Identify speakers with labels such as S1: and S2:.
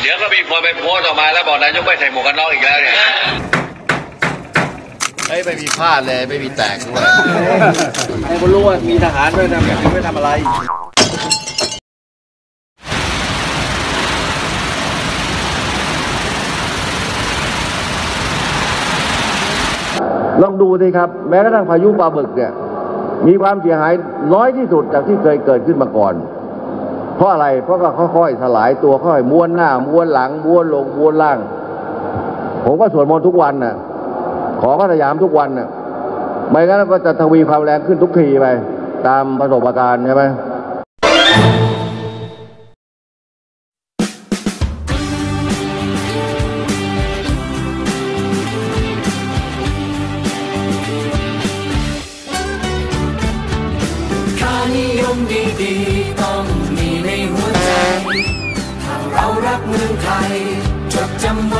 S1: เดี๋ยวก็มีคนไปโพสต์ออกมาแล้วบอกนายกไม่ใส่หมวกกันน็อกอีกแล้วเนี่ย
S2: ไม่มีพลาดเลยไม่มีแตกด้วย
S3: ให้คนรู้ว่ามีทหารด้วยนะแบบนี้ไม่ทำอะไร
S4: ลองดูสิครับแม้กระทั่งพายุปลาบึกเนี่ยมีความเสียหายน้อยที่สุดจากที่เคยเกิดขึ้นมาก่อนเพราะอะไรเพราะก็ค่อยๆสลายตัวค่อยม้วนหน้าม้วนหลังม้วนลงม้วนล่างผมก็สวดมนต์ทุกวันน่ะขอพระสยามทุกวันน่ะไม่งั้นก็จะทวีความแรงขึ้นทุกทีไปตามประสบการณ์ใช่ไหม
S5: ดีๆต้องมีในหัวใจถ้าเรารักเมืองไทยจดจำไว้